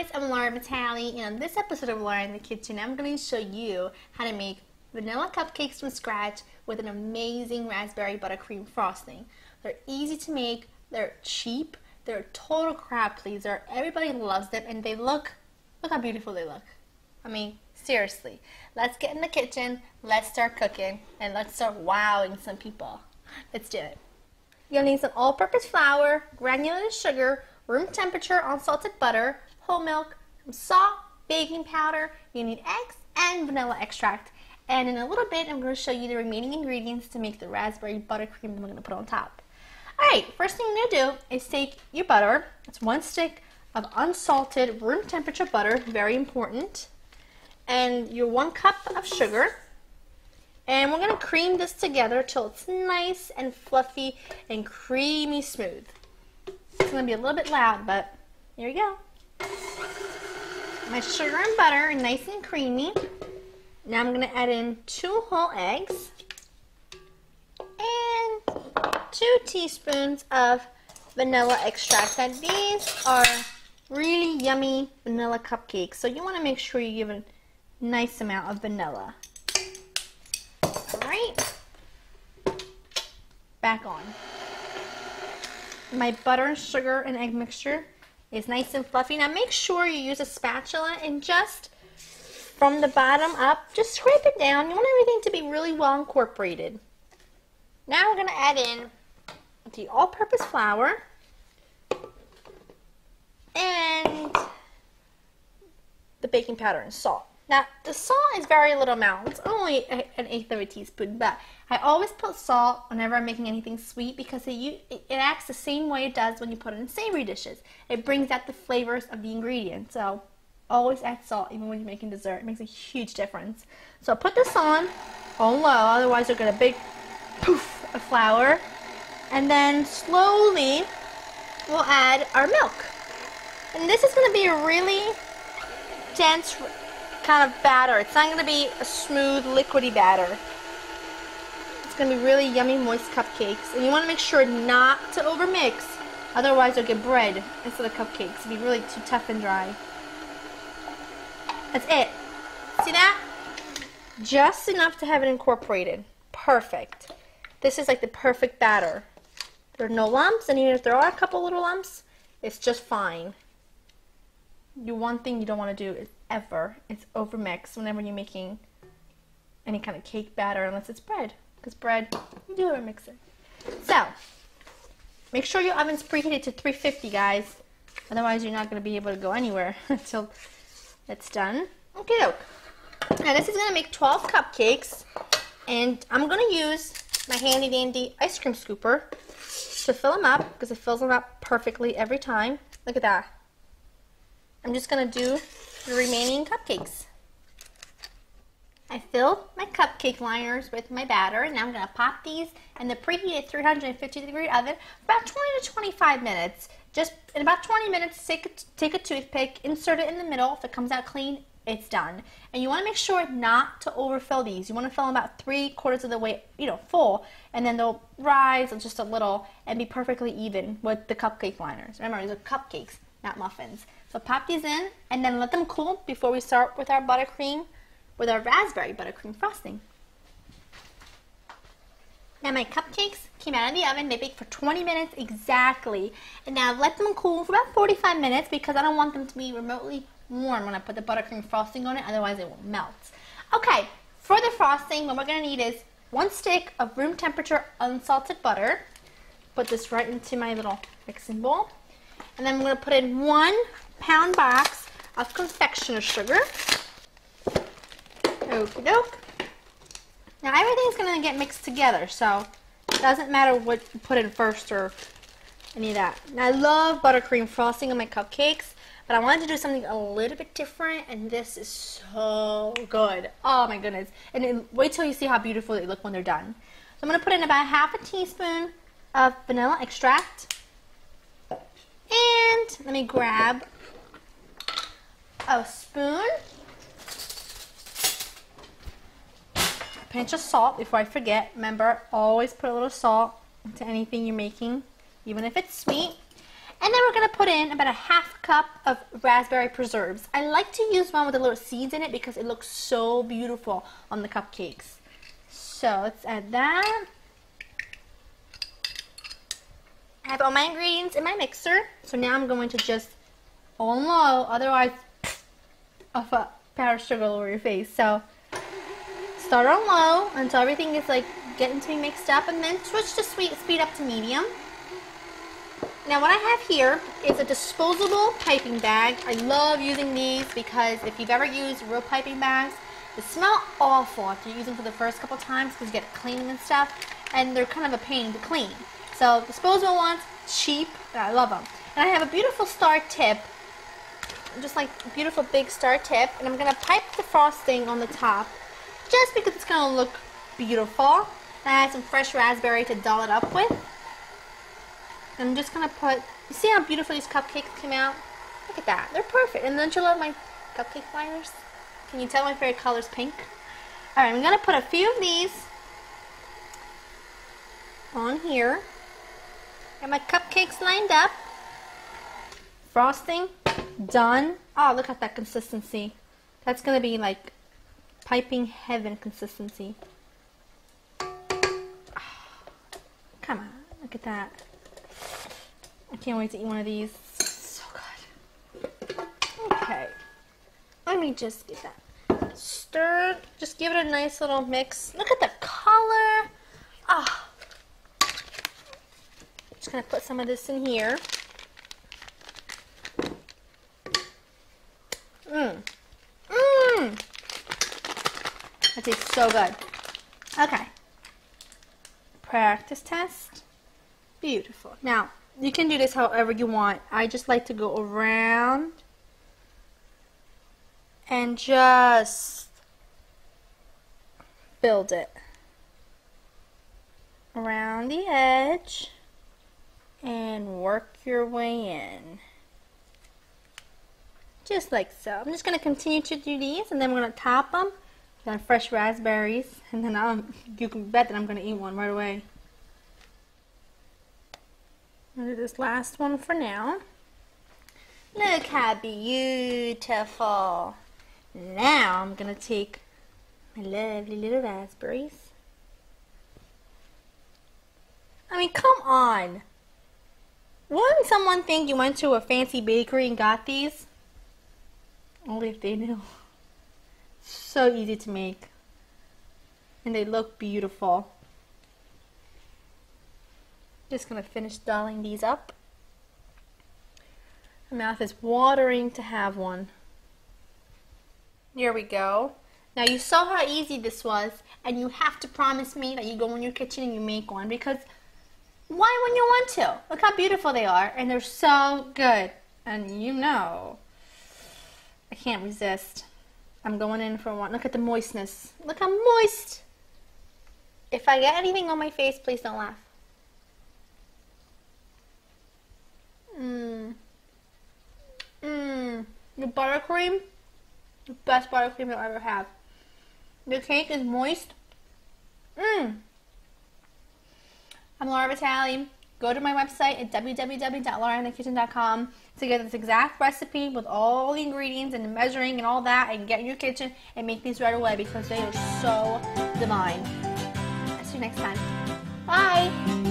guys, I'm Laura Vitale, and on this episode of Laura in the Kitchen, I'm going to show you how to make vanilla cupcakes from scratch with an amazing raspberry buttercream frosting. They're easy to make, they're cheap, they're a total crowd pleaser, everybody loves them, and they look how beautiful they look. I mean, seriously. Let's get in the kitchen, let's start cooking, and let's start wowing some people. Let's do it. You'll need some all-purpose flour, granulated sugar, room temperature unsalted butter, whole milk, some salt, baking powder. You need eggs and vanilla extract. And in a little bit, I'm going to show you the remaining ingredients to make the raspberry buttercream that I'm going to put on top. Alright, first thing you're going to do is take your butter. It's 1 stick of unsalted room temperature butter, very important. And your 1 cup of sugar. And we're going to cream this together till it's nice and fluffy and creamy smooth. It's going to be a little bit loud, but here we go. My sugar and butter are nice and creamy. Now I'm going to add in 2 whole eggs and 2 teaspoons of vanilla extract. Now these are really yummy vanilla cupcakes, so you want to make sure you give a nice amount of vanilla. Alright, back on. My butter and sugar and egg mixture is nice and fluffy. Now make sure you use a spatula and just from the bottom up, just scrape it down. You want everything to be really well incorporated. Now we're going to add in the all-purpose flour and the baking powder and salt. Now, the salt is very little amount. It's only an 1/8 of a teaspoon, but I always put salt whenever I'm making anything sweet because it acts the same way it does when you put it in savory dishes. It brings out the flavors of the ingredients. So, always add salt even when you're making dessert. It makes a huge difference. So, put this on low, otherwise you'll get a big poof of flour. And then slowly, we'll add our milk. And this is going to be a really dense kind of batter. It's not going to be a smooth, liquidy batter. It's going to be really yummy, moist cupcakes. And you want to make sure not to overmix, otherwise you'll get bread instead of cupcakes. It'll be really too tough and dry. That's it. See that? Just enough to have it incorporated. Perfect. This is like the perfect batter. There are no lumps, and even if there are a couple little lumps, it's just fine. The one thing you don't want to do is overmix whenever you're making any kind of cake batter, unless it's bread, because bread, you do overmix it. So, make sure your oven's preheated to 350, guys. Otherwise, you're not going to be able to go anywhere until it's done. Okay, now this is going to make 12 cupcakes, and I'm going to use my handy dandy ice cream scooper to fill them up, because it fills them up perfectly every time. Look at that. I'm just going to do the remaining cupcakes. I filled my cupcake liners with my batter, and now I'm going to pop these in the preheated 350-degree oven for about 20 to 25 minutes. Just in about 20 minutes, take a toothpick, insert it in the middle. If it comes out clean, it's done. And you want to make sure not to overfill these. You want to fill them about 3/4 of the way, full, and then they'll rise just a little and be perfectly even with the cupcake liners. Remember, these are cupcakes, not muffins. So pop these in and then let them cool before we start with our buttercream, with our raspberry buttercream frosting. Now my cupcakes came out of the oven. They baked for 20 minutes exactly. And now I've let them cool for about 45 minutes because I don't want them to be remotely warm when I put the buttercream frosting on it, otherwise it will melt. Okay, for the frosting, what we're going to need is 1 stick of room temperature unsalted butter. Put this right into my little mixing bowl. And then I'm going to put in 1 pound box of confectioner's sugar. Okie doke. Now everything's going to get mixed together, so it doesn't matter what you put in first or any of that. Now I love buttercream frosting on my cupcakes, but I wanted to do something a little bit different, and this is so good. Oh my goodness. And then wait till you see how beautiful they look when they're done. So I'm going to put in about 1/2 teaspoon of vanilla extract. And let me grab a spoon, a pinch of salt before I forget. Remember, always put a little salt into anything you're making, even if it's sweet. And then we're going to put in about a half cup of raspberry preserves. I like to use one with the little seeds in it because it looks so beautiful on the cupcakes. So let's add that. I have all my ingredients in my mixer. So now I'm going to just on low, otherwise off a powdered sugar all over your face. So start on low until everything is like getting to be mixed up, and then switch to speed up to medium. Now what I have here is a disposable piping bag. I love using these because if you've ever used real piping bags, they smell awful after you use them for the first couple times because you get cleaning and stuff, and they're kind of a pain to clean. So disposable ones, cheap, and I love them. And I have a beautiful star tip, just like a beautiful big star tip, and I'm going to pipe the frosting on the top just because it's going to look beautiful. And I have some fresh raspberry to doll it up with. I'm just going to put, you see how beautiful these cupcakes came out? Look at that. They're perfect. And don't you love my cupcake liners? Can you tell my favorite color is pink? Alright, I'm going to put a few of these on here. Got my cupcakes lined up. Frosting done. Oh, look at that consistency. That's going to be like piping heaven consistency. Oh, come on. Look at that. I can't wait to eat one of these. So good. Okay. Let me just get that stirred. Just give it a nice little mix. Look at the color. Ah. Just gonna put some of this in here. That tastes so good. Okay. Practice test. Beautiful. Now, you can do this however you want. I just like to go around and just build it around the edge and work your way in. Just like so. I'm just going to continue to do these, and then I'm going to top them with fresh raspberries, and then you can bet that I'm going to eat one right away. I'll do this last one for now. Look how beautiful. Now I'm going to take my lovely little raspberries. I mean, come on. Wouldn't someone think you went to a fancy bakery and got these? Only if they knew. So easy to make. And they look beautiful. Just gonna finish dolling these up. My mouth is watering to have one. Here we go. Now you saw how easy this was, and you have to promise me that you go in your kitchen and you make one, because why wouldn't you want to? Look how beautiful they are, and they're so good. And you know, I can't resist. I'm going in for one. Look at the moistness. Look how moist. If I get anything on my face, please don't laugh. The buttercream, the best buttercream you'll ever have. The cake is moist. I'm Laura Vitale. Go to my website at www.laurainthekitchen.com to get this exact recipe with all the ingredients and the measuring and all that, and get in your kitchen and make these right away because they are so divine. See you next time. Bye!